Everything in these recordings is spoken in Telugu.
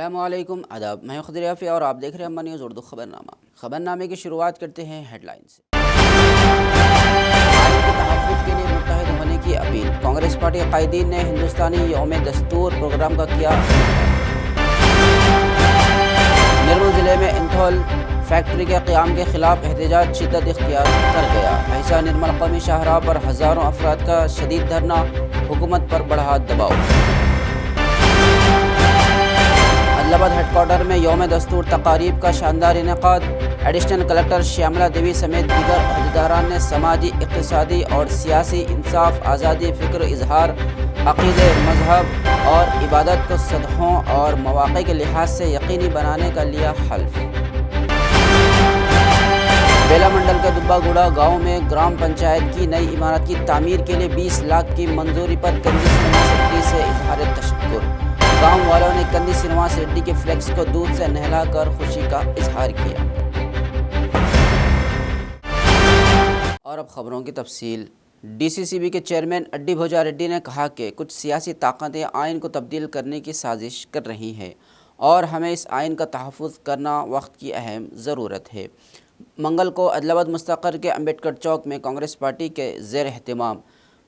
अस्सलामुअलैकुम आदाब, मैं खुद रफ़ी और आप देख रहे हैं अम्मा न्यूज़ उर्दू खबरनामा। खबरनामे की शुरुआत करते हैं हेडलाइन से। आइन के तहफ़्फ़ुज़ के लिए मुत्तहिद होने की अपील। कांग्रेस पार्टी कायदीन ने हिंदुस्तानी यौम दस्तूर प्रोग्राम का किया। निर्मल ज़िले में इंथॉल फैक्ट्री के क़याम के ख़िलाफ़ एहतजाज शिद्दत इख्तियार कर गया। भैंसा निर्मल कौमी शाहराह पर हज़ारों अफराद का शदीद धरना, हुकूमत पर बढ़ा दबाव। अदलाबाद हेडक्वार्टर में यौम दस्तूर तकारीब का शानदार इनेकाद। एडिशनल कलेक्टर श्यामला देवी समेत दीगर अहदेदारान ने समाजी, इक़्तिसादी और सियासी इंसाफ, आज़ादी फ़िक्र, इजहार, अक़ीदे, मज़हब और इबादत को सतहों और मौक़े के लिहाज से यकीनी बनाने का लिया हल्फ। बेला मंडल के दुब्बागुड़ा गाँव में ग्राम पंचायत की नई इमारत की तामीर के लिए 20 लाख की मंजूरी पर कंदी सिनेमा सिटी से इजहार तशक्कुर। गाँव वालों ने कंदी सिनेमा सिटी के फ्लेक्स को दूध से नहलाकर खुशी का इजहार किया। और अब खबरों की तफसील। DCCB के चेयरमैन अड्डी भोजा रेड्डी ने कहा कि कुछ सियासी ताकतें आइन को तब्दील करने की साजिश कर रही हैं और हमें इस आइन का तहफ़्फ़ुज़ करना वक्त की अहम ज़रूरत है। मंगल को अदलाबाद मुस्तक़र के अम्बेडकर चौक में कांग्रेस पार्टी के ज़ेर एहतमाम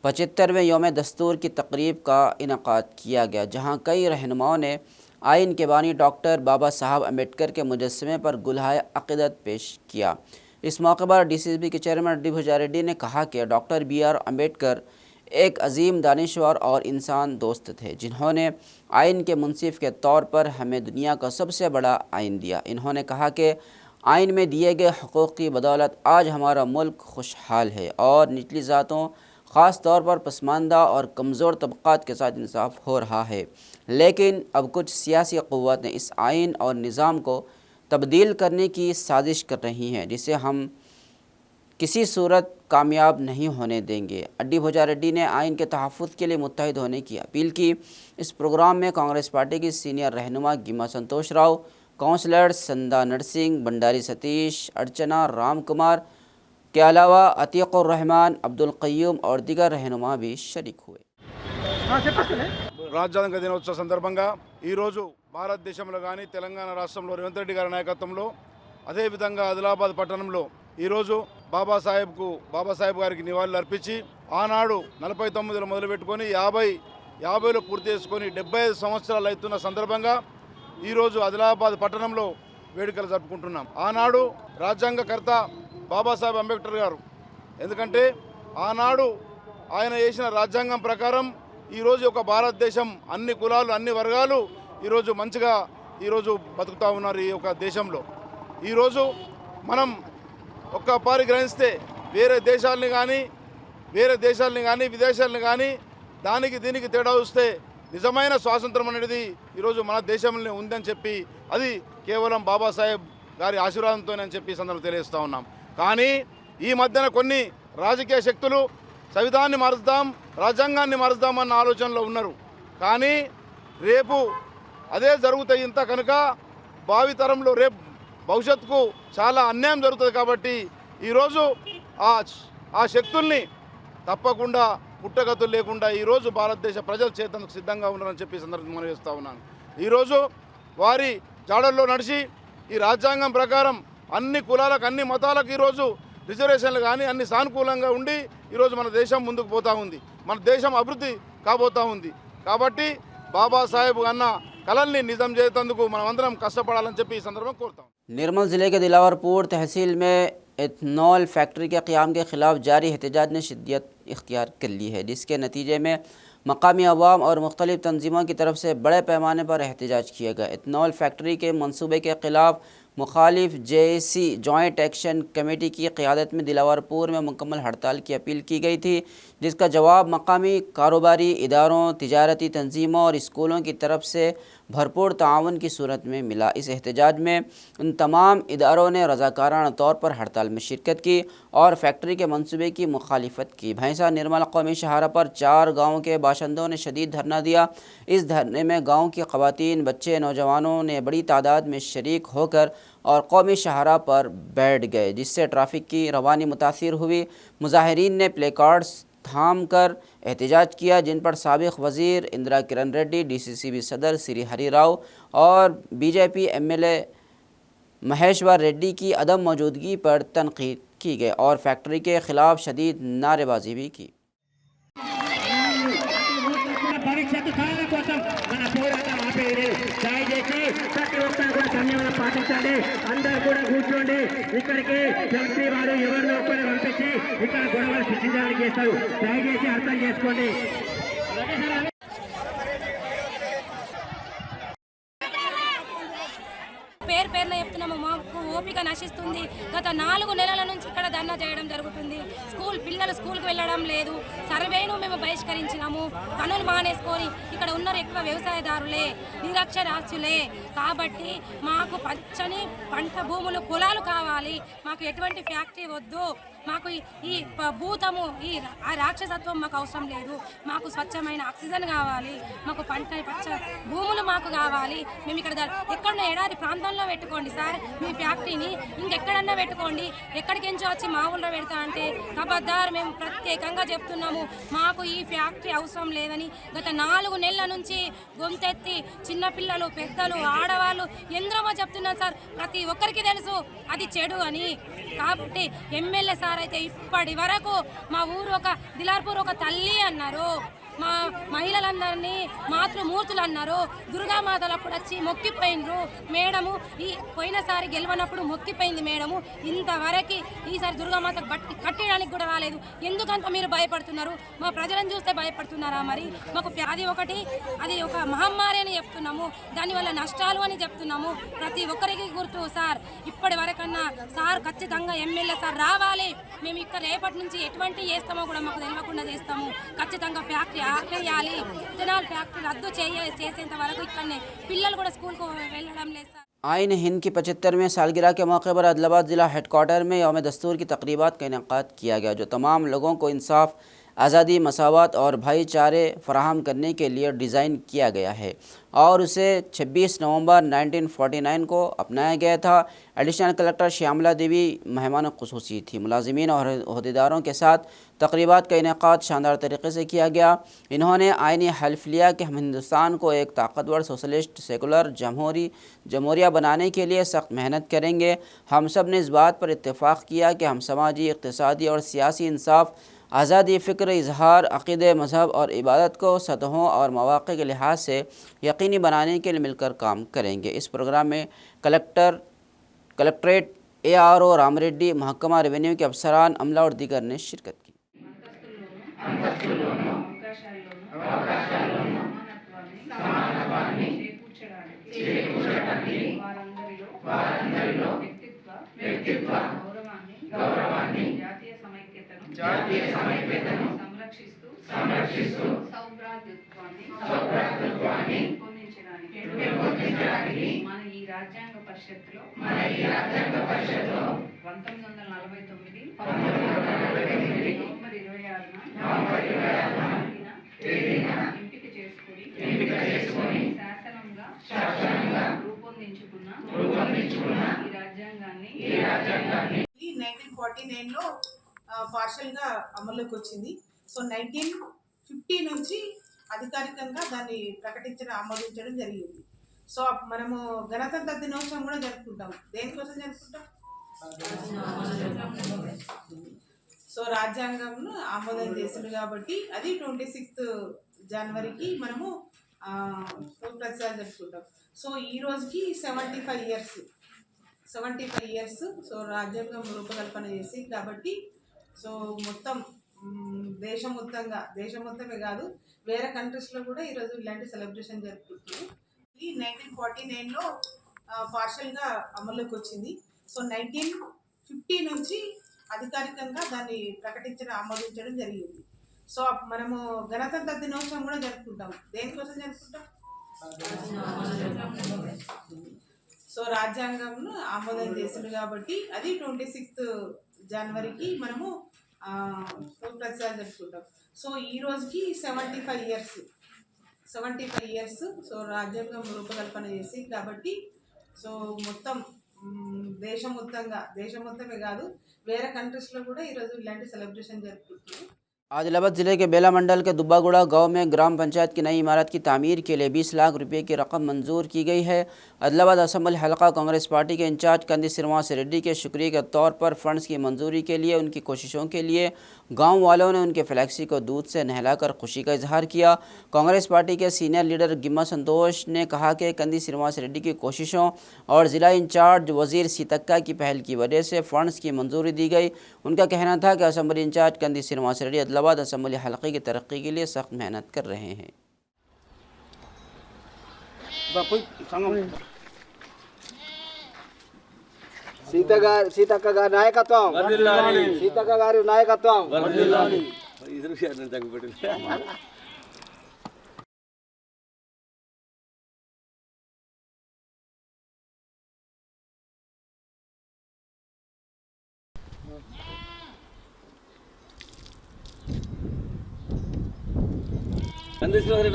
75वें यौम दस्तूर की तकरीब का इनेकाद किया गया, जहाँ कई रहनुमाओं ने आइन के बानी डॉक्टर बाबा साहब अम्बेडकर के मुजस्समे पर गुलहाए अक़ीदत पेश किया। इस मौके पर DCCB के चेयरमैन अड्डी भोजा रेड्डी ने कहा कि डॉक्टर BR अम्बेडकर एक अजीम दानिश्वर और इंसान दोस्त थे, जिन्होंने आइन के मुंसिफ के तौर पर हमें दुनिया का सबसे बड़ा आइन दिया। इन्होंने कहा कि आइन में दिए गए हक़ूक़ की बदौलत आज हमारा मुल्क खुशहाल है और निचली ज़ातों, ख़ास तौर पर पसमानदा और कमज़ोर तबक़ात के साथ इंसाफ हो रहा है। लेकिन अब कुछ सियासी क़ुव्वतें इस आइन और निज़ाम को तब्दील करने की साजिश कर रही हैं, जिसे हम किसी सूरत कामयाब नहीं होने देंगे। अड्डी भोजा रेड्डी ने आइन के तहफ़्फ़ुज़ के लिए मुत्तहिद होने की अपील की। इस प्रोग्राम में कांग्रेस पार्टी की सीनियर रहनुमा गिमा संतोष राव, काउंसलर संदा नरसिंह, भंडारी सतीश, अर्चना राम कुमार के अलावा अतीक़ुर रहमान, अब्दुल क़य्यूम और दीगर रहनुमा भी शरीक हुए। రాజ్యాంగ దినోత్సవ సందర్భంగా ఈరోజు భారతదేశంలో కానీ తెలంగాణ రాష్ట్రంలో రేవంత్ రెడ్డి గారి నాయకత్వంలో, అదేవిధంగా ఆదిలాబాద్ పట్టణంలో ఈరోజు బాబాసాహెబ్ గారికి నివాళులు అర్పించి, ఆనాడు 49లో మొదలుపెట్టుకొని 50లో పూర్తి చేసుకొని 75 సంవత్సరాలు అవుతున్న సందర్భంగా ఈరోజు ఆదిలాబాద్ పట్టణంలో వేడుకలు జరుపుకుంటున్నాం. ఆనాడు రాజ్యాంగకర్త బాబాసాహెబ్ అంబేద్కర్ గారు, ఎందుకంటే ఆనాడు ఆయన చేసిన రాజ్యాంగం ప్రకారం ఈరోజు ఒక భారతదేశం అన్ని కులాలు, అన్ని వర్గాలు ఈరోజు మంచిగా ఈరోజు బతుకుతూ ఉన్నారు. ఈ యొక్క దేశంలో ఈరోజు మనం ఒక్క పరిగ్రహిస్తే వేరే దేశాలని కానీ విదేశాలని కానీ దానికి దీనికి తేడా వస్తే నిజమైన స్వాతంత్రం అనేది ఈరోజు మన దేశంలో ఉందని చెప్పి, అది కేవలం బాబాసాహెబ్ గారి ఆశీర్వాదంతోనని చెప్పి సందర్భంగా తెలియజేస్తూ ఉన్నాం. కానీ ఈ మధ్యన కొన్ని రాజకీయ శక్తులు సంవిధానాన్ని మారుద్దాం, రాజ్యాంగాన్ని మారుద్దామన్న ఆలోచనలో ఉన్నారు. కానీ రేపు అదే జరుగుతాయి. ఇంత కనుక భావితరంలో రేపు భవిష్యత్తుకు చాలా అన్యాయం జరుగుతుంది. కాబట్టి ఈరోజు ఆ శక్తుల్ని తప్పకుండా పుట్టగతులు లేకుండా ఈరోజు భారతదేశ ప్రజలు చేతందుకు సిద్ధంగా ఉన్నారని చెప్పి సందర్భంగా మనం చేస్తూ ఉన్నాను. ఈరోజు వారి జాడల్లో నడిచి ఈ రాజ్యాంగం ప్రకారం అన్ని కులాలకు, అన్ని మతాలకు ఈరోజు రిజర్వేషన్లు కానీ అన్ని సానుకూలంగా ఉండి ఈరోజు మన దేశం ముందుకు పోతూ ఉంది, మన దేశం అభివృద్ధి కాబోతూ ఉంది. కాబట్టి బాబాసాహెబ్ అన్న కలల్ని నిజం చేసేందుకు మనమందరం కష్టపడాలని చెప్పి ఈ సందర్భంగా కోరుతాం. निर्मल ज़िले के दिलावरपुर तहसील में एथनॉल फैक्ट्री के क़याम के ख़िलाफ़ जारी एहतजाज ने शिद्दत इख्तियार कर ली है, जिसके नतीजे में मकामी अवाम और मुख्तलिफ़ तंजीमों की तरफ से बड़े पैमाने पर एहतजाज किया गया। एथनॉल फैक्ट्री के मनसूबे के ख़िलाफ़ मुखालिफ JAC जॉइंट एक्शन कमेटी की क़यादत में दिलावरपुर में मुकम्मल हड़ताल की अपील की गई थी, जिसका जवाब मकामी कारोबारी इदारों, तिजारती तंजीमों और स्कूलों की तरफ से भरपूर ताउन की सूरत में मिला। इस एहतजाज में उन तमाम इदारों ने रज़ाकाराना तौर पर हड़ताल में शिरकत की और फैक्ट्री के मनसूबे की मुखालिफत की। भैंसा निर्मल कौमी शाहराह पर 4 गाँव के बाशिंदों ने शदीद धरना दिया। इस धरने में गाँव की ख़वातीन, बच्चे, नौजवानों ने बड़ी तादाद में शरीक होकर और कौमी शाहराह पर बैठ गए, जिससे ट्रैफिक की रवानी मुतासिर हुई। मुजाहिरीन ने प्ले कार्ड्स थाम कर एहतजाज किया, जिन पर साबिक वज़ीर इंदिरा किरण रेड्डी, DCCB सदर श्री हरि राव और BJP MLA महेश्वर रेड्डी की अदम मौजूदगी पर तनकीद की गई और फैक्ट्री के खिलाफ शदीद नारेबाजी भी की। భవిష్యత్తు సాధన కోసం మన పోరాటం ఆపేయలేదు. దయచేసి ప్రతి ఒక్కరు కూడా సంయమనం పాటించండి. అందరూ కూడా కూర్చోండి. ఇక్కడికి ఫ్యాక్టరీ వారు ఎవరినో ఒకరిని పంపించి ఇక్కడ గొడవలు సృష్టించడానికి చేస్తారు. దయచేసి అర్థం చేసుకోండి. పేరు పేరున చెప్తున్నాము, మాకు ఓపిక నశిస్తుంది. గత 4 నెలల నుంచి ఇక్కడ ధర్నా చేయడం జరుగుతుంది. పిల్లలు స్కూల్కి వెళ్ళడం లేదు. సర్వేను మేము బహిష్కరించినాము. పనులు మానేసుకొని ఇక్కడ ఉన్నారు ఎక్కువ వ్యవసాయదారులే, నిరక్షరాస్యులే. కాబట్టి మాకు పచ్చని పంట భూములు, పొలాలు కావాలి. మాకు ఎటువంటి ఫ్యాక్టరీ వద్దు. మాకు ఈ భూతము, ఆ రాక్షసత్వం మాకు అవసరం లేదు. మాకు స్వచ్ఛమైన ఆక్సిజన్ కావాలి. మాకు పచ్చ భూములు మాకు కావాలి. మేము ఇక్కడ ఎక్కడన్నా ఎడారి ప్రాంతంలో పెట్టుకోండి సార్ మీ ఫ్యాక్టరీని, ఇంకెక్కడన్నా పెట్టుకోండి. ఎక్కడికించో వచ్చి మా ఊళ్ళో పెడతా అంటే అబద్ధారు. మేము ప్రత్యేకంగా చెప్తున్నాము, మాకు ఈ ఫ్యాక్టరీ అవసరం లేదని గత 4 నెలల నుంచి గొంతెత్తి చిన్నపిల్లలు, పెద్దలు, ఆడవాళ్ళు ఎందరో చెప్తున్నారు సార్. ప్రతి ఒక్కరికి తెలుసు అది చెడు అని. కాబట్టి ఎమ్మెల్యే సార్ అయితే ఇప్పటి వరకు మా ఊరు ఒక దిలార్పూర్ ఒక తల్లి అన్నారు. మా మహిళలందరినీ మాతృమూర్తులు అన్నారు. దుర్గామాతలు అప్పుడు వచ్చి మొక్కిపోయినరు. మేడము ఈ పోయినసారి గెలవనప్పుడు మొక్కిపోయింది మేడము. ఇంతవరకు ఈసారి దుర్గామాత కట్టడానికి కూడా రాలేదు. ఎందుకంత మీరు భయపడుతున్నారు? మా ప్రజలను చూస్తే భయపడుతున్నారా? మరి మాకు వ్యాధి ఒకటి, అది ఒక మహమ్మారి అని చెప్తున్నాము. దానివల్ల నష్టాలు అని చెప్తున్నాము. ప్రతి ఒక్కరికి గుర్తు సార్. ఇప్పటి వరకన్నా సార్ ఖచ్చితంగా ఎమ్మెల్యే సార్ రావాలి. మేము ఇక్కడ రేపటి నుంచి ఎటువంటి చేస్తామో కూడా మాకు తెలియకుండా చేస్తాము. ఖచ్చితంగా ఫ్యాక్టరీ ఆపేయాలి. ఇథనాల్ ఫ్యాక్టరీ రద్దు చేసేంత వరకు ఇక్కడనే పిల్లలు కూడా స్కూల్కు వెళ్ళడం లేదు సార్. आइन हिंद की 75वें सालगिरह के मौके पर आदिलाबाद ज़िला हेडक्वार्टर में यौम दस्तूर की तकरीबात का इनेकाद किया गया, जो तमाम लोगों को इंसाफ, आज़ादी, मसावत और भाईचारे फराहम करने के लिए डिज़ाइन किया गया है और उसे 26 नवंबर 1949 को अपनाया गया था। एडिशनल कलेक्टर श्यामला देवी मेहमान ख़ुसूसी थी। मुलाजिमीन और अहदेदारों के साथ तकरीबात का इनेकाद शानदार तरीके से किया गया। इन्होंने आइनी हल्फ लिया कि हम हिंदुस्तान को एक ताकतवर सोशलिस्ट, सेकुलर, जमहूरिया बनाने के लिए सख्त मेहनत करेंगे। हम सब ने इस बात पर इत्तेफाक किया कि हम समाजी, इक़्तिसादी और सियासी इंसाफ, आज़ादी फ़िक्र, इजहार, अक़ीदे, मज़हब और इबादत को सतहों और मौक़े के लिहाज से यकीनी बनाने के लिए मिलकर काम करेंगे। इस प्रोग्राम में कलेक्ट्रेट ARO रामरेड्डी, महकमा रेवेन्यू के अफसरान, अमला और दीगर ने शिरकत की। జాతీయ సమైక్యతను సంరక్షిస్తూ సౌభ్రాతృత్వాన్ని పెంపొందించడానికి మన ఈ రాజ్యాంగ పరిషత్తులో 1949 నవంబర్ 26న ఎంపిక చేసుకొని శాసనంగా రూపొందించుకున్న ఈ రాజ్యాంగాన్ని 1949లో పార్షల్గా అమల్లోకి వచ్చింది. సో 1950 నుంచి అధికారికంగా దాన్ని ఆమోదించడం జరిగింది. సో మనము గణతంత్ర దినోత్సవం కూడా జరుపుకుంటాం. దేనికోసం జరుపుకుంటాం? సో రాజ్యాంగంను ఆమోదం చేసింది కాబట్టి అది 26 జనవరికి మనము ప్రతిసారి జరుపుకుంటాం. సో ఈ రోజుకి 75 ఇయర్స్. సో రాజ్యాంగం రూపకల్పన చేసి కాబట్టి సో మొత్తం దేశం మొత్తమే కాదు, వేరే కంట్రీస్లో కూడా ఈరోజు ఇలాంటి సెలబ్రేషన్ జరుపుకుంటున్నాం. ఈ 1949లో పార్షల్గా అమల్లోకి వచ్చింది. సో 1950 నుంచి అధికారికంగా దాన్ని ఆమోదించడం జరిగింది. సో మనము గణతంత్ర దినోత్సవం కూడా జరుపుకుంటాం. దేనికోసం జరుపుకుంటాం? సో రాజ్యాంగంను ఆమోదం చేసింది కాబట్టి అది 26 జనవరికి మనము ప్రతిసారి జరుపుకుంటాం. సో ఈ రోజుకి 75 ఇయర్స్. సో రాజ్యాంగం రూపకల్పన చేసి కాబట్టి సో మొత్తం దేశం మొత్తమే కాదు, వేరే కంట్రీస్లో కూడా ఈరోజు ఇలాంటి సెలబ్రేషన్ జరుపుకుంటున్నాం. आदिलाबाद जिले के बेला मंडल के दुब्बागुड़ा गांव में ग्राम पंचायत की नई इमारत की तामीर के लिए 20 लाख रुपए की रकम मंजूर की गई है। आदिलाबाद असम्बली हलका कांग्रेस पार्टी के इंचार्ज कंदी श्रीनिवास रेड्डी के शुक्रिया के तौर पर फंड्स की मंजूरी के लिए उनकी कोशिशों के लिए गांव वालों ने उनके फ्लैक्सी को दूध से नहलाकर खुशी का इजहार किया। कांग्रेस पार्टी के सीनियर लीडर गिम्मा संतोष ने कहा कि कंदी श्रीनिवास रेड्डी की कोशिशों और ज़िला इंचार्ज वजीर सीतक्का की पहल की वजह से फंड्स की मंजूरी दी गई। उनका कहना था कि असम्बली इंचार्ज कंदी श्रीनिवास रेड्डी आदिलाबाद असम्बली हलके की तरक्की के लिए सख्त मेहनत कर रहे हैं। సీతక్క గారి నాయకత్వం సీతక్క గారి నాయకత్వం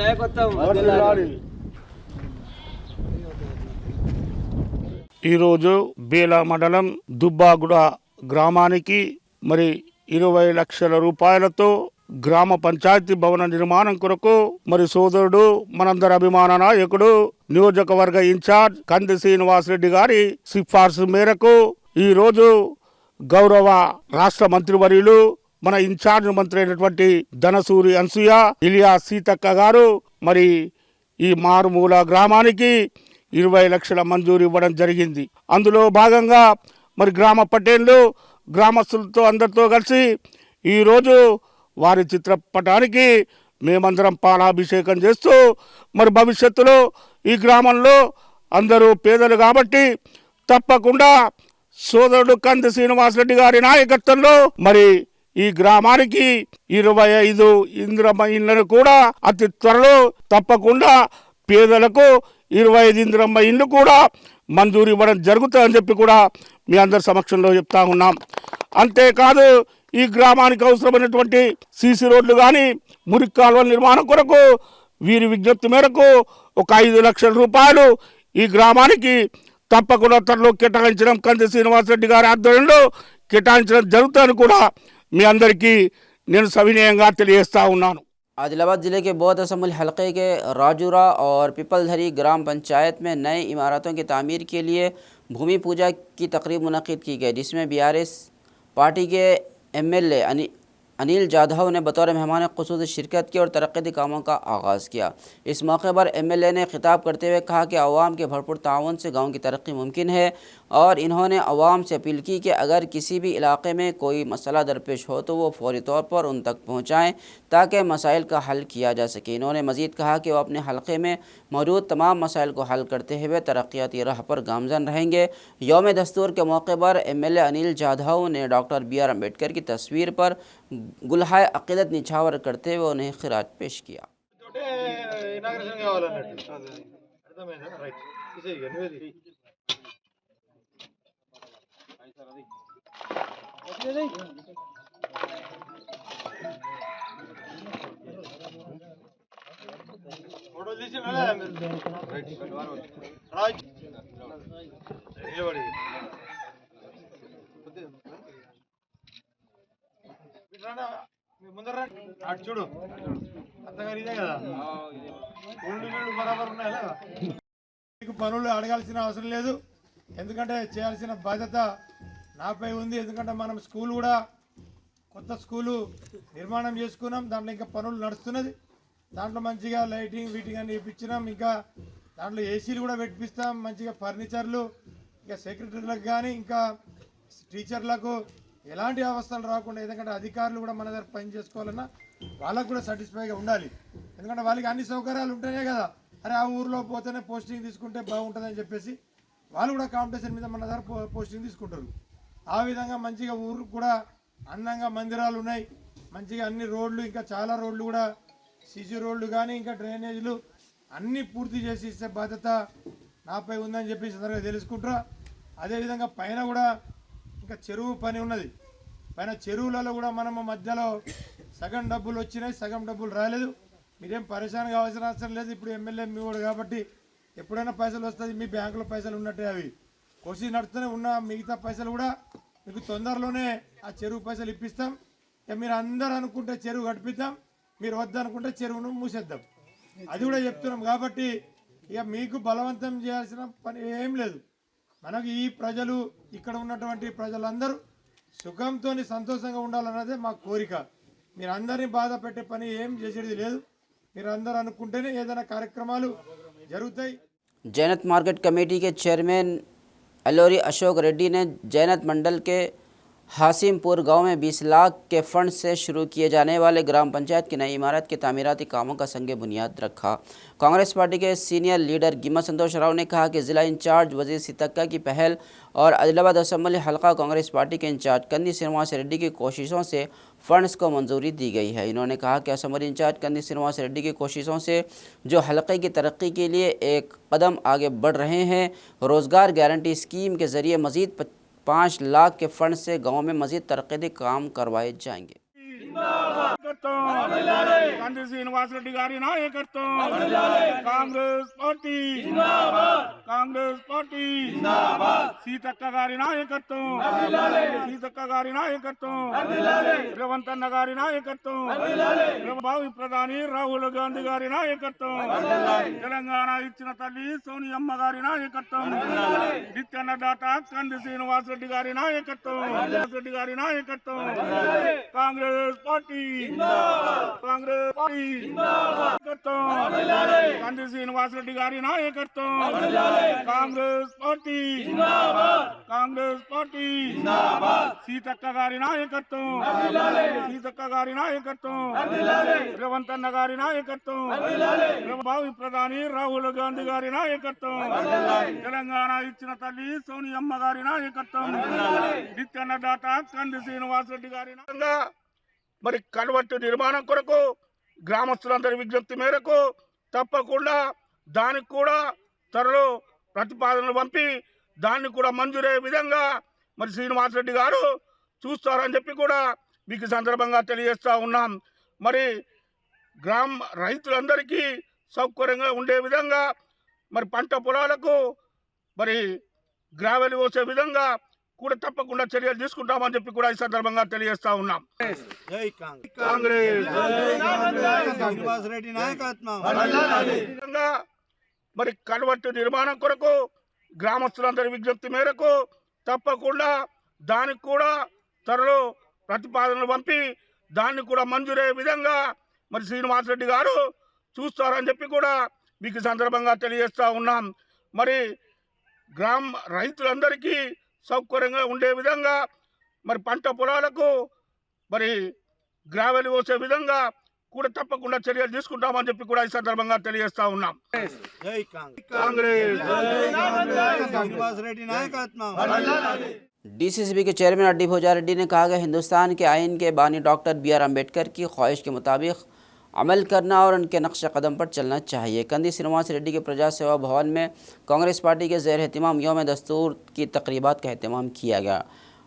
నాయకత్వం ఈరోజు బేలా మండలం దుబ్బాగుడ గ్రామానికి మరి 20 లక్షల రూపాయలతో గ్రామ పంచాయతీ భవన నిర్మాణం కొరకు మరి సోదరుడు మనందరి అభిమాన నాయకుడు నియోజకవర్గ ఇన్ఛార్జ్ కంది శ్రీనివాస్ రెడ్డి గారి సిఫార్సు మేరకు ఈరోజు గౌరవ రాష్ట్ర మంత్రివర్యులు మన ఇన్ఛార్జ్ మంత్రి అయినటువంటి ధనసూరి అనసూయ ఇలియాస్ సీతక్క గారు మరి ఈ మారుమూల గ్రామానికి 20 లక్షల మంజూరు ఇవ్వడం జరిగింది. అందులో భాగంగా మరి గ్రామ పటేళ్ళు గ్రామస్తులతో అందరితో కలిసి ఈరోజు వారి చిత్రపటానికి మేమందరం పాలాభిషేకం చేస్తూ మరి భవిష్యత్తులో ఈ గ్రామంలో అందరూ పేదలు కాబట్టి తప్పకుండా సోదరుడు కంది శ్రీనివాసరెడ్డి గారి నాయకత్వంలో మరి ఈ గ్రామానికి 25 ఇందిరమ్మ ఇళ్లను కూడా అతి త్వరలో తప్పకుండా పేదలకు 25 ఇందిరమ్మ ఇళ్ళు కూడా మంజూరు ఇవ్వడం జరుగుతుందని చెప్పి కూడా మీ అందరి సమక్షంలో చెప్తా ఉన్నాం. అంతేకాదు ఈ గ్రామానికి అవసరమైనటువంటి సీసీ రోడ్లు కానీ మురికి కాలువల నిర్మాణం కొరకు వీరి విజ్ఞప్తి మేరకు ఒక 5 లక్షల రూపాయలు ఈ గ్రామానికి తప్పకుండా త్వరలో కేటాయించడం కంది శ్రీనివాసరెడ్డి గారి ఆధ్వర్యంలో కేటాయించడం జరుగుతుందని కూడా మీ అందరికీ నేను సవినయంగా తెలియజేస్తా ఉన్నాను. आदिलाबाद जिले के बौद्ध असम्बली हलके के राजूरा और पिपलधरी ग्राम पंचायत में नए इमारतों की तामीर के लिए भूमि पूजा की तकरीब मुनक़िद की गई, जिसमें बीआरएस पार्टी के एमएलए अनिल जाधव ने बतौर मेहमान ख़ुसूस शिरकत की और तरक्की कामों का आगाज़ किया। इस मौके पर एमएलए ने खिताब करते हुए कहा कि अवाम के भरपूर ताउन से गाँव की तरक्की मुमकिन है और इन्होंने अवाम से अपील की कि अगर किसी भी इलाके में कोई मसला दरपेश हो तो वो फौरी तौर पर उन तक पहुँचाएँ ताकि मसाइल का हल किया जा सके। इन्होंने मज़ीद कहा कि वो अपने हलके में मौजूद तमाम मसाइल को हल करते हुए तरक्याती राह पर गामजन रहेंगे। यौम दस्तूर के मौके पर एमएलए अनिल जाधव ने डॉक्टर BR अम्बेडकर की तस्वीर पर गुलहाय अक़ीदत निछावर करते हुए उन्हें खिराज पेश किया। చూడు అత్తగారు ఇదే కదా బరాబర్ ఉన్నాయా మీకు పనులు అడగాల్సిన అవసరం లేదు, ఎందుకంటే చేయాల్సిన బాధ్యత నాపై ఉంది. ఎందుకంటే మనం స్కూల్ కూడా కొత్త స్కూలు నిర్మాణం చేసుకున్నాం, దాంట్లో ఇంకా పనులు నడుస్తున్నది. దాంట్లో మంచిగా లైటింగ్ వీటింగ్ అన్ని ఇప్పించినాం, ఇంకా దాంట్లో ఏసీలు కూడా పెట్టిస్తాం, మంచిగా ఫర్నిచర్లు, ఇంకా సెక్రటరీలకు కానీ ఇంకా టీచర్లకు ఎలాంటి అవస్థలు రాకుండా, ఎందుకంటే అధికారులు కూడా మన దగ్గర పని చేసుకోవాలన్నా వాళ్ళకు కూడా సాటిస్ఫైగా ఉండాలి. ఎందుకంటే వాళ్ళకి అన్ని సౌకర్యాలు ఉంటేనే కదా అరే ఆ ఊరిలో పోతేనే పోస్టింగ్ తీసుకుంటే బాగుంటుందని చెప్పేసి వాళ్ళు కూడా కాంపిటీషన్ మీద మన దగ్గర పోస్టింగ్ తీసుకుంటారు. ఆ విధంగా మంచిగా ఊరు కూడా అందంగా మందిరాలు ఉన్నాయి, మంచిగా అన్ని రోడ్లు ఇంకా చాలా రోడ్లు కూడా సీసీ రోడ్లు కానీ ఇంకా డ్రైనేజీలు అన్నీ పూర్తి చేసి ఇచ్చే బాధ్యత నాపై ఉందని చెప్పి సందర్భంగా తెలుసుకుంటారా. అదేవిధంగా పైన కూడా ఇంకా చెరువు పని ఉన్నది, పైన చెరువులలో కూడా మనము మధ్యలో సగం డబ్బులు వచ్చినాయి, సగం డబ్బులు రాలేదు. మీరేం పరేషాన్ కావాల్సిన అవసరం లేదు. ఇప్పుడు ఎమ్మెల్యే మీ వాడు కాబట్టి ఎప్పుడైనా పైసలు వస్తుంది, మీ బ్యాంకులో పైసలు ఉన్నట్టే అవి కోసి నడుస్తూనే ఉన్న మిగతా పైసలు కూడా మీకు తొందరలోనే ఆ చెరువు పైసలు ఇప్పిస్తాం. ఇక మీరు అందరూ అనుకుంటే చెరువు కట్టిద్దాం, మీరు వద్దనుకుంటే చెరువును మూసేద్దాం, అది కూడా చెప్తున్నాం. కాబట్టి ఇక మీకు బలవంతం చేయాల్సిన పని ఏం లేదు. మనకు ఈ ప్రజలు, ఇక్కడ ఉన్నటువంటి ప్రజలందరూ సుఖంతో సంతోషంగా ఉండాలన్నదే మా కోరిక. మీరు అందరినీ బాధ పెట్టే పని ఏం చేసేది లేదు. మీరు అందరూ అనుకుంటేనే ఏదైనా కార్యక్రమాలు జరుగుతాయి. जैनत मार्केट कमेटी के चेयरमैन अलोरी अशोक रेड्डी ने जैनत मंडल के हासिमपुर गांव में 20 लाख के फंड से शुरू किए जाने वाले ग्राम पंचायत की नई इमारत के तामीराती कामों का संग बुनियाद रखा। कांग्रेस पार्टी के सीनियर लीडर गिमा संतोष राव ने कहा कि जिला इंचार्ज वजीर सीतक्का की पहल और आदिलाबाद असम्बली हल्का कांग्रेस पार्टी के इंचार्ज कंदी श्रीनिवास रेड्डी की कोशिशों से फंड्स को मंजूरी दी गई है। इन्होंने कहा कि असम्बली इंचार्ज कंदी श्रीनिवास रेड्डी की कोशिशों से जो हल्के की तरक्की के लिए एक कदम आगे बढ़ रहे हैं। रोज़गार गारंटी स्कीम के ज़रिए मज़ीद 5 लाख के फंड से गांव में मज़ीद तरक्की काम करवाए जाएंगे। కంది శ్రీనివాస్ రెడ్డి గారి నాయకత్వం, కాంగ్రెస్ పార్టీ, కాంగ్రెస్ పార్టీ, సీతక్క గారి నాయకత్వం, సీతక్క గారి నాయకత్వం, రేవంత్ అన్న గారి నాయకత్వం, భావి ప్రధాని రాహుల్ గాంధీ గారి నాయకత్వం, తెలంగాణ ఇచ్చిన తల్లి సోనియమ్మ గారి నాయకత్వం, నిత్యాన్నదాత కంది శ్రీనివాస్ రెడ్డి గారి నాయకత్వం, రెడ్డి గారి నాయకత్వం, కాంగ్రెస్ పార్టీ, కాంగ్రెస్ పార్టీ, కంది శ్రీనివాస్ రెడ్డి గారి నాయకత్వం, కాంగ్రెస్ పార్టీ, కాంగ్రెస్ పార్టీ, సీతక్క గారి నాయకత్వం, సీతక్క గారి నాయకత్వం, రేవంత్ అన్న గారి నాయకత్వం, భావి ప్రధాని రాహుల్ గాంధీ గారి నాయకత్వం, తెలంగాణ ఇచ్చిన తల్లి సోనియమ్మ గారి నాయకత్వం, నిత్యాన్నదాత కంది శ్రీనివాస్ రెడ్డి గారి మరి కల్వర్టు నిర్మాణం కొరకు గ్రామస్తులందరి విజ్ఞప్తి మేరకు తప్పకుండా దానికి కూడా త్వరలో ప్రతిపాదనలు పంపి దాన్ని కూడా మంజూరయ్యే విధంగా మరి శ్రీనివాస్ రెడ్డి గారు చూస్తారని చెప్పి కూడా మీకు సందర్భంగా తెలియజేస్తూ ఉన్నాం. మరి రైతులందరికీ సౌకర్యంగా ఉండే విధంగా మరి పంట పొలాలకు మరి గ్రావెల్ పోసే విధంగా కూడా తప్పకుండా చర్యలు తీసుకుంటామని చెప్పి కూడా ఈ సందర్భంగా తెలియజేస్తా ఉన్నాం. మరి కల్వర్టు నిర్మాణం కొరకు గ్రామస్తులందరి విజ్ఞప్తి మేరకు తప్పకుండా దానికి కూడా త్వరలో ప్రతిపాదనలు పంపి దాన్ని కూడా మంజూరయ్యే విధంగా మరి శ్రీనివాస్ రెడ్డి గారు చూస్తారని చెప్పి కూడా మీకు సందర్భంగా తెలియజేస్తా ఉన్నాం. మరి రైతులందరికీ సౌకర్యంగా ఉండే విధంగా మరి పంట పొలాలకు మరి గ్రావెల్ పోసే విధంగా కూడా తప్పకుండా చర్యలు తీసుకుంటామని చెప్పి కూడా ఈ సందర్భంగా తెలియజేస్తా ఉన్నాం. डीसीसीबी के चेयरमैन अड्डी भोजा रेड्डी ने कहा कि हिंदुस्तान के आइन के बानी डॉक्टर बी आर अम्बेडकर की ख्वाहिश के मुताबिक अमल करना और उनके नक्श कदम पर चलना चाहिए। कंदी श्रीनिवास रेड्डी के प्रजा सेवा भवन में कांग्रेस पार्टी के ज़ेर एहतमाम यौम दस्तूर की तकरीबात का अहतमाम किया गया।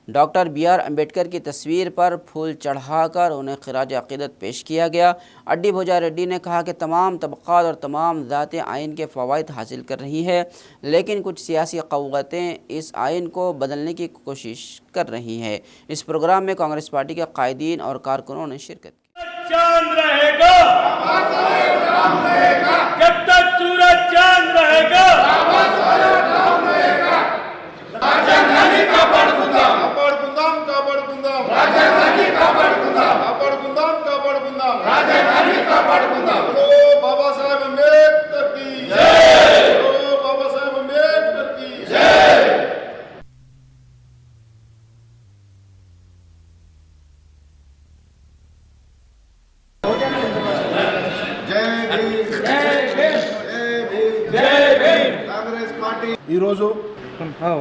डॉक्टर बी आर अम्बेडकर की तस्वीर पर फूल चढ़ाकर उन्हें खिराज अक़ीदत पेश किया गया। अड्डी भोजा रेड्डी ने कहा कि तमाम तबक़ात और तमाम ज़ातें आइन के फ़वाइद हासिल कर रही है, लेकिन कुछ सियासी क़व्वतें इस आइन को बदलने की कोशिश कर रही हैं। इस प्रोग्राम में कांग्रेस पार्टी के कायदीन और कारकुनों ने शिरकत की। चांद रहेगा जब तक सूरज चांद रहेगा, రాజ్యాంగాన్ని కాపాడుకుందాం, కాపాడుకుందాం, కాపాడుకుందాం, రాజ్యాంగాన్ని కాపాడుకుందాం, కాపాడుకుందాం, కాపాడుకుందాం, రాజ్యాంగాన్ని కాపాడుకుందాం. ఓ బాబాసాహెబ్ అంబేద్కర్ కి జై, ఓ బాబాసాహెబ్ అంబేద్కర్ కి జై. కాంగ్రెస్ పార్టీ ఈరోజు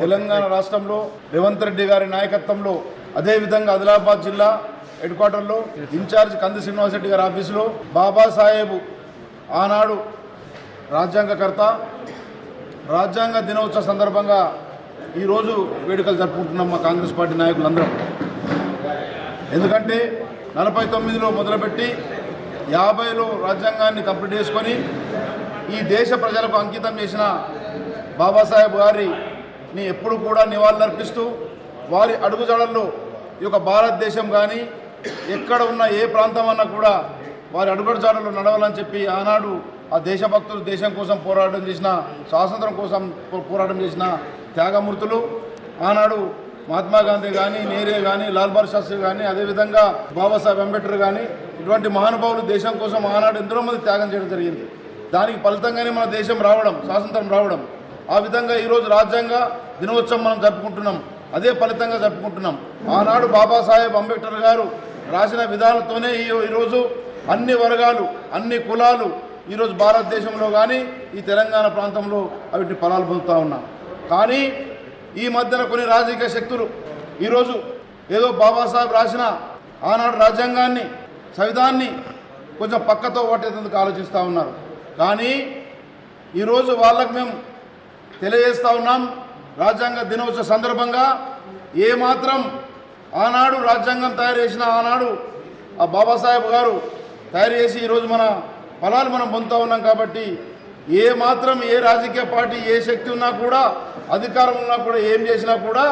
తెలంగాణ రాష్ట్రంలో రేవంత్ రెడ్డి గారి నాయకత్వంలో, అదేవిధంగా ఆదిలాబాద్ జిల్లా హెడ్ క్వార్టర్లో ఇన్ఛార్జ్ కంది శ్రీనివాస్ రెడ్డి గారి ఆఫీసులో బాబాసాహెబ్ ఆనాడు రాజ్యాంగకర్త రాజ్యాంగ దినోత్సవ సందర్భంగా ఈరోజు వేడుకలు జరుపుకుంటున్నాం మా కాంగ్రెస్ పార్టీ నాయకులందరం. ఎందుకంటే 49లో మొదలుపెట్టి 50లో రాజ్యాంగాన్ని కంప్లీట్ చేసుకొని ఈ దేశ ప్రజలకు అంకితం చేసిన బాబాసాహెబ్ గారిని ఎప్పుడు కూడా నివాళులర్పిస్తూ వారి అడుగుజాడల్లో ఈ యొక్క భారతదేశం కానీ ఎక్కడ ఉన్న ఏ ప్రాంతం అన్నా కూడా వారి అడుగుజాడల్లో నడవాలని చెప్పి ఆనాడు ఆ దేశభక్తులు దేశం కోసం పోరాటం చేసిన, స్వాతంత్రం కోసం పోరాటం చేసిన త్యాగమూర్తులు ఆనాడు మహాత్మా గాంధీ కానీ, నెహ్రూ కానీ, లాల్ బహదూర్ శాస్త్రి కానీ, అదేవిధంగా బాబాసాహెబ్ అంబేద్కర్ కానీ ఇటువంటి మహానుభావులు దేశం కోసం ఆనాడు ఎంతో మంది త్యాగం చేయడం జరిగింది. దానికి ఫలితంగానే మన దేశం రావడం, స్వాతంత్రం రావడం. ఆ విధంగా ఈరోజు రాజ్యాంగ దినోత్సవం మనం జరుపుకుంటున్నాం. అదే ఫలితంగా జరుపుకుంటున్నాం. ఆనాడు బాబాసాహెబ్ అంబేద్కర్ గారు రాసిన విధానాలతోనే ఈరోజు అన్ని వర్గాలు, అన్ని కులాలు ఈరోజు భారతదేశంలో కానీ ఈ తెలంగాణ ప్రాంతంలో వీటిని ఫలాలు పొందుతూ ఉన్నాం. కానీ ఈ మధ్యన కొన్ని రాజకీయ శక్తులు ఈరోజు ఏదో బాబాసాహెబ్ రాసిన ఆనాడు రాజ్యాంగాన్ని, సంవిధాన్ని కొంచెం పక్కతో పట్టేందుకు ఆలోచిస్తూ ఉన్నారు. కానీ ఈరోజు వాళ్ళకు మేము తెలియజేస్తూ ఉన్నాం, రాజ్యాంగ దినోత్సవ సందర్భంగా ఏమాత్రం ఆనాడు రాజ్యాంగం తయారు చేసిన ఆనాడు ఆ బాబాసాహెబ్ గారు తయారు చేసి ఈరోజు మన ఫలాలు మనం పొందుతూ ఉన్నాం. కాబట్టి ఏ మాత్రం ఏ రాజకీయ పార్టీ ఏ శక్తి ఉన్నా కూడా, అధికారం ఉన్నా కూడా, ఏం చేసినా కూడా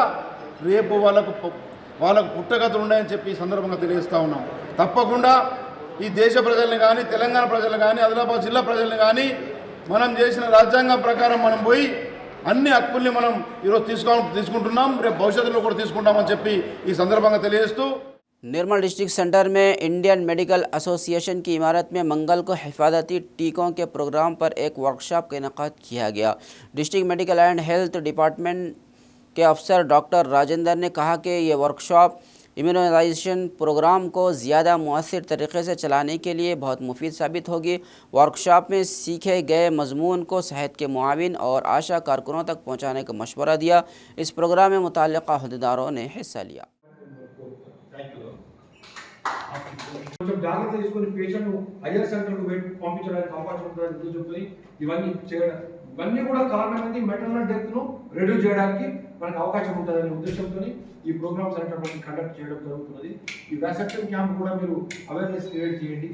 రేపు వాళ్ళకు పుట్టగతులు ఉన్నాయని చెప్పి ఈ సందర్భంగా తెలియజేస్తూ ఉన్నాం. తప్పకుండా ఈ దేశ ప్రజల్ని కానీ, తెలంగాణ ప్రజలు కానీ, ఆదిలాబాద్ జిల్లా ప్రజల్ని కానీ మనం చేసిన రాజ్యాంగం ప్రకారం మనం పోయి అన్ని హక్కుల్ని మనం ఈరోజు తీసుకుంటున్నాం, రేపు భవిష్యత్తులో కూడా తీసుకుంటామని చెప్పి ఈ సందర్భంగా తెలియజేస్తూ निर्मल डिस्ट्रिक्ट सेंटर में इंडियन मेडिकल एसोसिएशन की इमारत में मंगल को हिफाजती टीकों के प्रोग्राम पर एक वर्कशॉप का इनेकाद किया गया। District medical and health department के अफसर डॉक्टर राजेंद्र ने कहा कि ये वर्कशॉप इम्यूनाइजेशन प्रोग्राम को ज़्यादा मुअस्सर तरीके से चलाने के लिए बहुत मुफीद साबित होगी। वर्कशॉप में सीखे गए मजमून को सेहत के मुआविन और आशा कारकुनों तक पहुँचाने का मशवरा दिया। इस प्रोग्राम में मुतल्लिक़ा अहदेदारों ने हिस्सा लिया। కొంచెం జాగ్రత్త తీసుకొని పేషెంట్ హైయర్ సెంటర్కు పంపించడానికి అవకాశం ఉంటుందని ఉద్దేశంతో ఇవన్నీ చేయడం, ఇవన్నీ కూడా కారణం అనేది మెటర్నల్ డెత్ను రెడ్యూస్ చేయడానికి మనకు అవకాశం ఉంటుందనే ఉద్దేశంతో ఈ ప్రోగ్రామ్ సెంటర్ మనం కండక్ట్ చేయడం జరుగుతున్నది. ఈ వ్యాక్సినేషన్ క్యాంప్ కూడా మీరు అవేర్నెస్ క్రియేట్ చేయండి.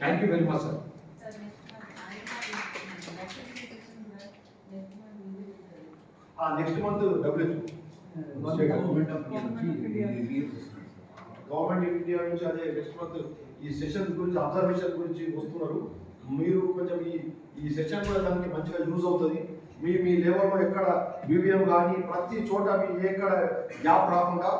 Thank you very much sir. Next month government of India నుంచి అదే నెక్స్ట్ మంత్ ఈ సెషన్ గురించి, అబ్జర్వేషన్ గురించి వస్తున్నారు. మీరు కొంచెం ఈ సెషన్ కూడా దానికి మంచిగా యూజ్ అవుతుంది. మీ లెవెల్లో ఎక్కడ బీవీఎం కానీ ప్రతి చోట మీ ఎక్కడ గ్యాప్ రాకుండా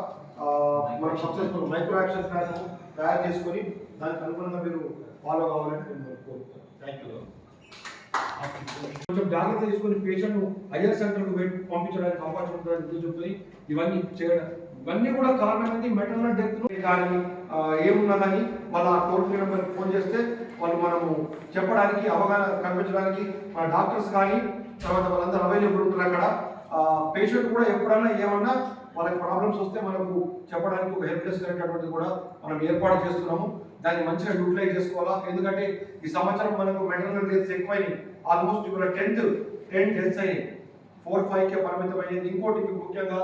మనం సక్సెస్ఫుల్ మైక్రో యాక్షన్ ప్లాన్ తయారు చేసుకొని దానికి అనుగుణంగా మీరు ఫాలో కావాలని నేను కోరుతున్నాను. Thank you. కొంచెం జాగ్రత్త తీసుకొని పేషెంట్ హైయర్ సెంటర్కు పంపించడానికి అవకాశం ఉంటుందని ఉద్దేశంతో ఇవన్నీ చేయడం, ఇవన్నీ కూడా కారణం అనేది మెటర్నల్ డెత్ కానీ ఏమున్నా కానీ మళ్ళీ టోల్ ఫ్రీ నెంబర్కి ఫోన్ చేస్తే వాళ్ళు మనము చెప్పడానికి, అవగాహన కల్పించడానికి మన డాక్టర్స్ కానీ తర్వాత వాళ్ళందరూ అవైలబుల్ ఉంటారు. అక్కడ పేషెంట్ కూడా ఎప్పుడన్నా ఏమన్నా వాళ్ళకి ప్రాబ్లమ్స్ వస్తే మనకు చెప్పడానికి ఒక హెల్ప్ డెస్క్ అనేటువంటిది కూడా మనం ఏర్పాటు చేస్తున్నాము. దాన్ని మంచిగా యూటిలైజ్ చేసుకోవాలా. ఎందుకంటే ఈ సంవత్సరం మనకు మెటర్నల్ డెత్స్ ఎక్కువైనాయి. ఆల్మోస్ట్ ఇవాళ 10 డెత్స్ అయినాయి. 4-5కే పరిమితం అయ్యేది. ఇంకోటి ముఖ్యంగా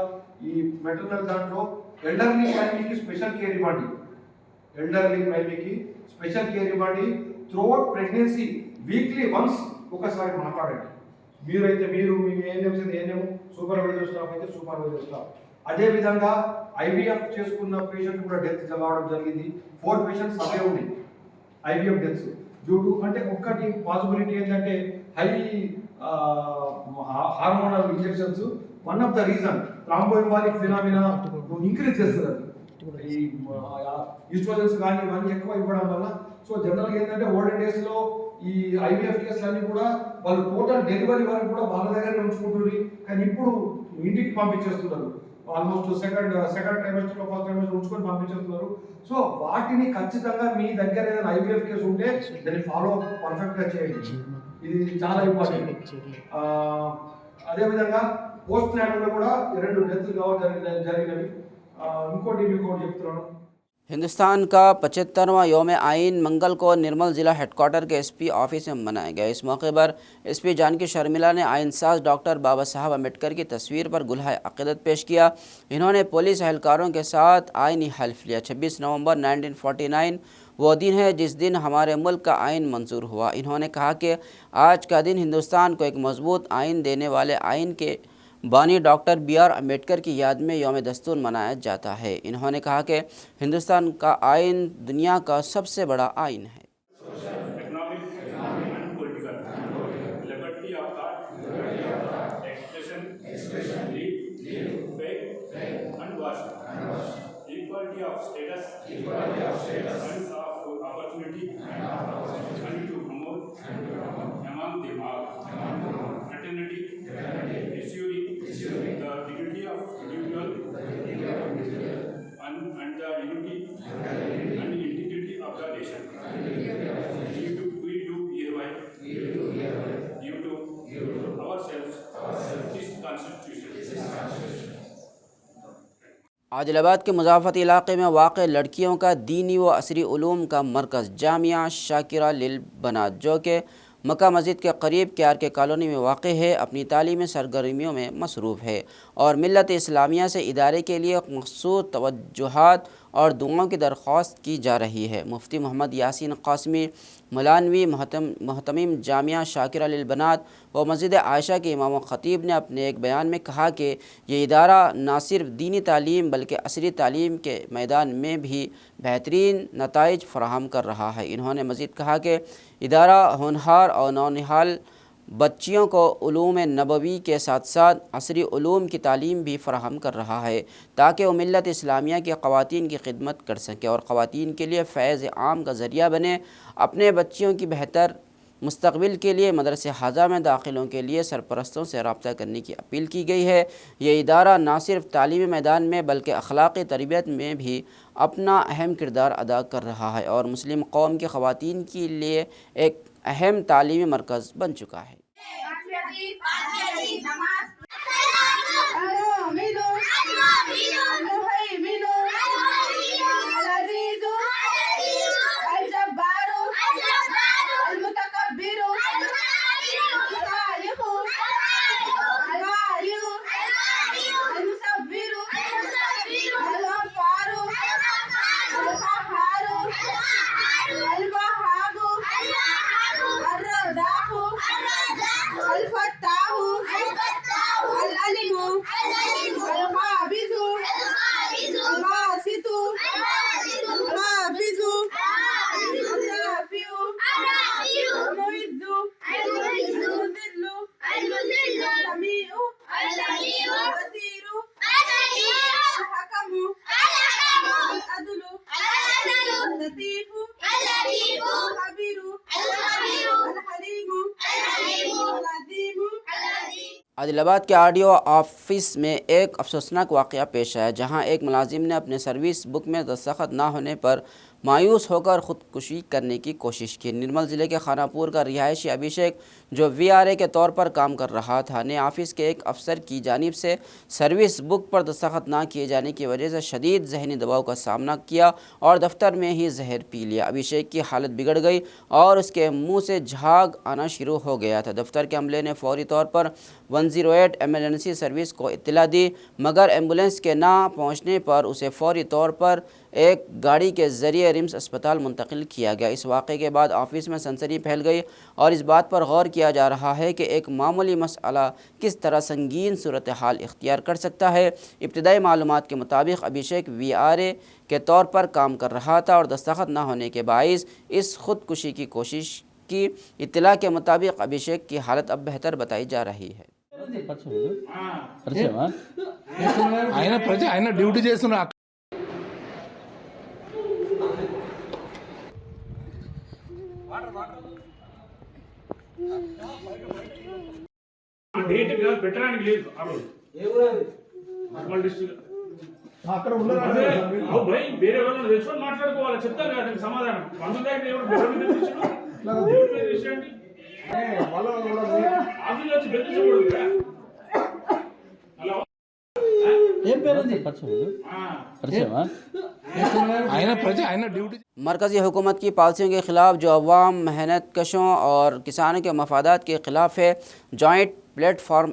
ఈ మెటర్నల్ దాంట్లో ఎల్డర్లీ ప్రైమరీకి స్పెషల్ కేర్ ఇవ్వండి. ఎల్డర్లీ ప్రైమరీకి స్పెషల్ కేర్ ఇవ్వండి. త్రూఅవుట్ ప్రెగ్నెన్సీ వీక్లీ వన్స్ ఒకసారి మాట్లాడండి. మీరైతే మీరు, మీ ఏఎన్ఎంస్ అయితే ఏఎన్ఎం, సూపర్వైజర్ స్టాఫ్ అయితే సూపర్వైజర్ స్టాఫ్. అదేవిధంగా ఐవీఎఫ్ చేసుకున్న పేషెంట్ కూడా డెత్ కావడం జరిగింది. 4 పేషెంట్స్ అవే ఉన్నాయి ఐవీఎఫ్ డెత్స్ డ్యూ టు, అంటే ఒక్కటి పాసిబిలిటీ ఏంటంటే high hormonal injections. One of the reason thromboembolic phenomena increase చేస్తుంది. ఈ ఈస్ట్రోజన్స్ కానీ ఇవన్నీ ఎక్కువ ఇవ్వడం వల్ల. సో జనరల్గా ఏంటంటే ఓల్డెన్ డేస్లో ఈ ఐవీఎఫ్ కేసులు అన్నీ కూడా వాళ్ళు టోటల్ డెలివరీ వరకు కూడా వాళ్ళ దగ్గరే ఉంచుకుంటుంది. కానీ ఇప్పుడు ఇంటికి పంపించేస్తున్నారు. ఆల్మోస్ట్ సెకండ్ ట్రైమెస్టర్లో ఫస్ట్ ట్రైమెస్టర్ ఉంచుకొని పంపించేస్తున్నారు. సో వాటిని ఖచ్చితంగా మీ దగ్గర ఏదైనా ఐవీఎఫ్ కేసు ఉంటే దాన్ని ఫాలో పర్ఫెక్ట్గా చేయండి. ఇది చాలా ఇంపార్టెంట్. అదేవిధంగా పోస్ట్ నాటంలో కూడా 2 డెత్లు జరిగినవి. ఇంకోటి మీకు చెప్తున్నాను. हिंदुस्तान का 75वां योम आइन मंगल को निर्मल ज़िला हेडक्वार्टर के एसपी ऑफिस में मनाया गया। इस मौके पर एसपी जानकी शर्मिला ने आइन साज डॉक्टर बाबा साहब अम्बेडकर की तस्वीर पर गुलहाए अक़ीदत पेश किया। इन्होंने पुलिस एहलकारों के साथ आइनी हल्फ लिया। 26 नवंबर 1949 वो दिन है जिस दिन हमारे मुल्क का आइन मंजूर हुआ। इन्होंने कहा कि आज का दिन हिंदुस्तान को एक मजबूत आइन देने वाले आइन के बानी डॉक्टर B.R. अम्बेडकर की याद में यौम दस्तूर मनाया जाता है। इन्होंने कहा कि हिंदुस्तान का आइन दुनिया का सबसे बड़ा आइन है। Equality of status, and of opportunity, and to promote among them all fraternity, ensuring the dignity of individual and the unity and integrity of the nation. We do hereby give to ourselves this constitution. Adilabad के मुज़ाफ़ती इलाक़े में वाक़ लड़कियों का दीनी व असरी उलूम का मरकज़ जामिया शाकिरा लिल बनात, जो कि मक्का मस्जिद के करीब KRK कॉलोनी में वाक़ है, अपनी तालीमी सरगर्मियों में मसरूफ़ है और मिल्लत इस्लामिया से इदारे के लिए मख़सूस तवज्जुहात और दुआओं की दरख्वास्त की जा रही है। मुफ्ती मोहम्मद यासीन क़ासिमी मलानवी मोहतमिम जामिया शाकिरा लिल बनात व मस्जिद आयशा के इमाम ख़तीब ने अपने एक बयान में कहा कि ये इदारा न सिर्फ दीनी तालीम बल्कि असरी तालीम के मैदान में भी बेहतरीन नताइज फ़राहम कर रहा है। इन्होंने मज़ीद कहा कि इदारा होनहार और नौनिहाल बच्चियों को उलूम नबवी के साथ साथ असरी उलूम की तालीम भी फ़राहम कर रहा है ताकि वो मिल्लत इस्लामिया की ख़वातीन की खिदमत कर सके और ख़वातीन के लिए फ़ैज़ आम का ज़रिया बने। अपने बच्चियों की बेहतर मुस्तक़बिल के लिए मदरसे हाजा में दाखिलों के लिए सरपरस्तों से रब्ता करने की अपील की गई है। ये इदारा न सिर्फ तालीमी मैदान में बल्कि अखलाक़ी तरबियत में भी अपना अहम किरदार अदा कर रहा है और मुस्लिम कौम की ख़वातीन के लिए एक अहम तालीमी मरकज़ बन चुका है। आदिलाबाद के RDO ऑफिस में एक अफसोसनाक वाक़या पेश आया, जहां एक मुलाजिम ने अपने सर्विस बुक में दस्तखत ना होने पर मायूस होकर ख़ुदकुशी करने की कोशिश की। निर्मल ज़िले के खानापुर का रिहायशी अभिषेक, जो VRA के तौर पर काम कर रहा था, ने ऑफिस के एक अफसर की जानिब से सर्विस बुक पर दस्तखत ना किए जाने की वजह से शदीद जहनी दबाव का सामना किया और दफ्तर में ही जहर पी लिया। अभिषेक की हालत बिगड़ गई और उसके मुंह से झाग आना शुरू हो गया था। दफ्तर के अमले ने फौरी तौर पर 108 एमरजेंसी सर्विस को इत्तला दी, मगर एम्बुलेंस के ना पहुंचने पर उसे फौरी तौर पर एक गाड़ी के ज़रिए रिम्स अस्पताल मुंतकिल किया गया। इस वाक़े के बाद ऑफिस में सनसनी फैल गई और इस बात पर गौर किया जा रहा है कि एक मामूली मसला किस तरह संगीन सूरत हाल इख्तियार कर सकता है। इब्तदाई मालूमात के मुताबिक अभिषेक VRA के तौर पर काम कर रहा था और दस्तखत ना होने के बाइस इस खुदकुशी की कोशिश की। इत्तला के मुताबिक अभिषेक की हालत अब बेहतर बताई जा रही है। డ్యూటీ చేస్తున్నా డేట్ పెట్టడానికి లేదు అక్కడ ఉండదు వేరే వాళ్ళని తెచ్చుకొని మాట్లాడుకోవాలి, చెప్తాను కదా సమాధానం. మందు దగ్గర ఎవరు ఆఫీస్ వచ్చి బెదిరించకూడదు. मरकज़ी हुकूमत की पॉलिसियों के ख़िलाफ़ जो अवाम, मेहनत कशों और किसानों के मफादात के ख़िलाफ़ है, joint platform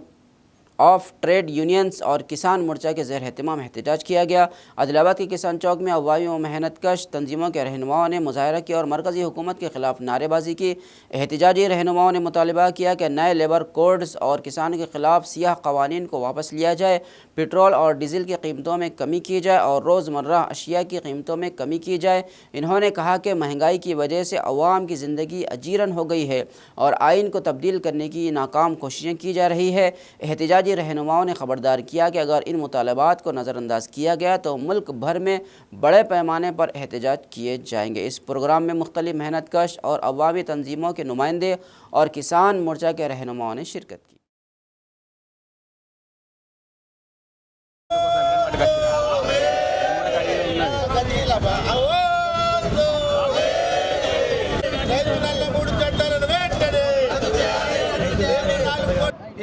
of trade unions और किसान मोर्चा के ज़ेर एहतमाम एहतजाज किया गया। आदिलाबाद के किसान चौक में अवामी व मेहनतकश तंजीमों के रहनुमाओं ने मुजाहरा किया और मरकज़ी हुकूमत के ख़िलाफ़ नारेबाजी की। एहतजाजी रहनुमाओं ने मुतालबा किया कि नए लेबर कोड्स और किसानों के ख़िलाफ़ सियाह क़वानीन को वापस लिया जाए, पेट्रोल और डीज़ल की कीमतों में कमी की जाए और रोज़मर्रा अशिया की कीमतों में कमी की जाए। इन्होंने कहा कि महंगाई की वजह से अवाम की ज़िंदगी अजीरन हो गई है और आइन को तब्दील करने की नाकाम कोशिशें की जा रही है। एहतजाजी रहनुमाओं ने ख़बरदार किया कि अगर इन मुतालबात को नज़रअंदाज किया गया तो मुल्क भर में बड़े पैमाने पर एहतजाज किए जाएंगे। इस प्रोग्राम में मुख्तलिफ मेहनतकश और अवामी तंजीमों के नुमाइंदे और किसान मोर्चा के रहनुमाओं ने शिरकत की।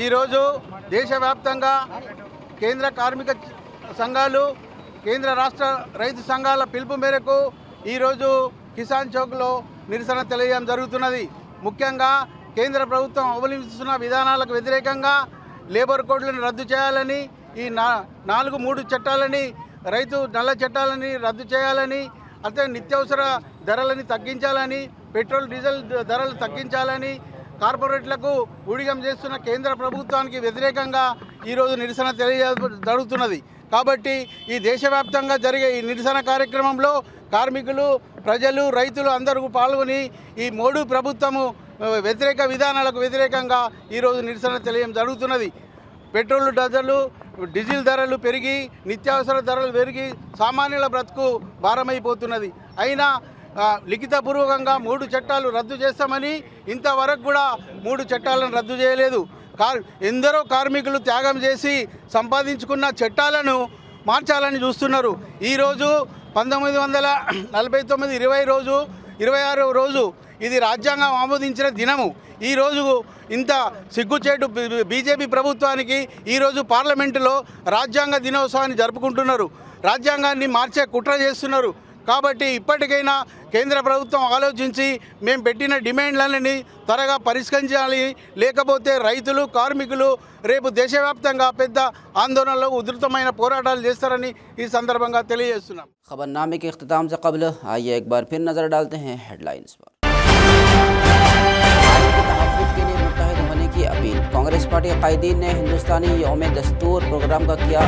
ఈరోజు దేశవ్యాప్తంగా కేంద్ర కార్మిక సంఘాలు, కేంద్ర రాష్ట్ర రైతు సంఘాల పిలుపు మేరకు ఈరోజు కిసాన్ చౌక్లో నిరసన తెలియజేయడం జరుగుతున్నది. ముఖ్యంగా కేంద్ర ప్రభుత్వం అవలంబిస్తున్న విధానాలకు వ్యతిరేకంగా లేబర్ కోడ్లను రద్దు చేయాలని, ఈ 4-3 చట్టాలని, రైతు నల్ల చట్టాలని రద్దు చేయాలని, అదే నిత్యావసర ధరలని తగ్గించాలని, పెట్రోల్ డీజిల్ ధరలు తగ్గించాలని, కార్పొరేట్లకు ఊడిగం చేస్తున్న కేంద్ర ప్రభుత్వానికి వ్యతిరేకంగా ఈరోజు నిరసన జరుగుతున్నది. కాబట్టి ఈ దేశవ్యాప్తంగా జరిగే ఈ నిరసన కార్యక్రమంలో కార్మికులు, ప్రజలు, రైతులు అందరూ పాల్గొని ఈ మోడీ ప్రభుత్వము వ్యతిరేక విధానాలకు వ్యతిరేకంగా ఈరోజు నిరసన తెలియడం జరుగుతున్నది. పెట్రోల్ ధరలు, డీజిల్ ధరలు పెరిగి, నిత్యావసర ధరలు పెరిగి సామాన్యుల బ్రతుకు భారమైపోతున్నది. అయినా లిఖితపూర్వకంగా 3 చట్టాలు రద్దు చేస్తామని ఇంతవరకు కూడా 3 చట్టాలను రద్దు చేయలేదు. ఎందరో కార్మికులు త్యాగం చేసి సంపాదించుకున్న చట్టాలను మార్చాలని చూస్తున్నారు. ఈరోజు 1949 26వ రోజు ఇది రాజ్యాంగం ఆమోదించిన దినము. ఈరోజు ఇంత సిగ్గుచేటు బీజేపీ ప్రభుత్వానికి ఈరోజు పార్లమెంటులో రాజ్యాంగ దినోత్సవాన్ని జరుపుకుంటున్నారు. రాజ్యాంగాన్ని మార్చే కుట్ర చేస్తున్నారు. కాబట్టి ఇప్పటికైనా కేంద్ర ప్రభుత్వం ఆలోచించి మేము పెట్టిన డిమాండ్లన్నీ త్వరగా పరిష్కరించాలి. లేకపోతే రైతులు, కార్మికులు రేపు దేశవ్యాప్తంగా పెద్ద ఆందోళనలో ఉధృతమైన పోరాటాలు చేస్తారని ఈ సందర్భంగా తెలియజేస్తున్నాం. खबरनामे के इख्तिताम से कबल आइए एक बार फिर नज़र डालते हैं हेडलाइंस पर। आइन के तहफ़्फ़ुज़ के लिए मुत्तहिद होने की अपील। कांग्रेस पार्टी कायदीन ने हिंदुस्तानी यौम दस्तूर प्रोग्राम का किया।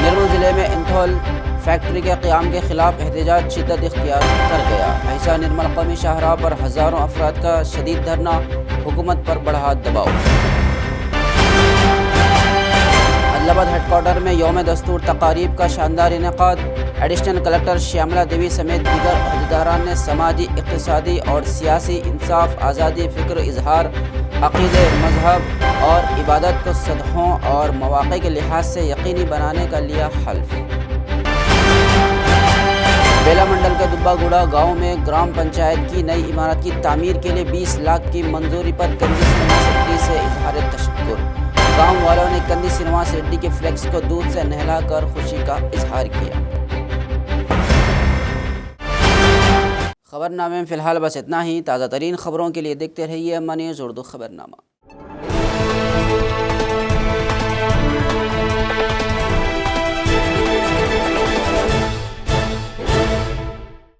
निर्मल ज़िले में इंथॉल फैक्ट्री के क़याम के ख़िलाफ़ एहतजाज शिद्दत इख्तियार कर गया। ऐसा निर्मल कौमी शाहराह पर हज़ारों अफराद का शदीद धरना, हुकूमत पर बढ़ा दबाव। आदिलाबाद हेडक्वार्टर में यौम दस्तूर तकारीब का शानदार इनेकाद। एडिशनल कलेक्टर श्यामला देवी समेत दीगर अहदेदारान ने समाजी, इक़्तिसादी और सियासी इंसाफ, आज़ादी फ़िक्र, इजहार, अक़ीदे, मज़हब और इबादत को सतहों और मौक़े के लिहाज से यकीनी बनाने का लिया हल्फ। बेला मंडल के दुब्बागुड़ा गांव में ग्राम पंचायत की नई इमारत की तामीर के लिए 20 लाख की मंजूरी पर कंदी सिनेमा सिटी से इजहार तशक्कुर। गांव वालों ने कंदी सिनेमा सिटी के फ्लेक्स को दूध से नहलाकर खुशी का इजहार किया। खबरनामे में फ़िलहाल बस इतना ही। ताज़ा तरीन खबरों के लिए देखते रहिए मनीज़ उर्दू खबरनामा।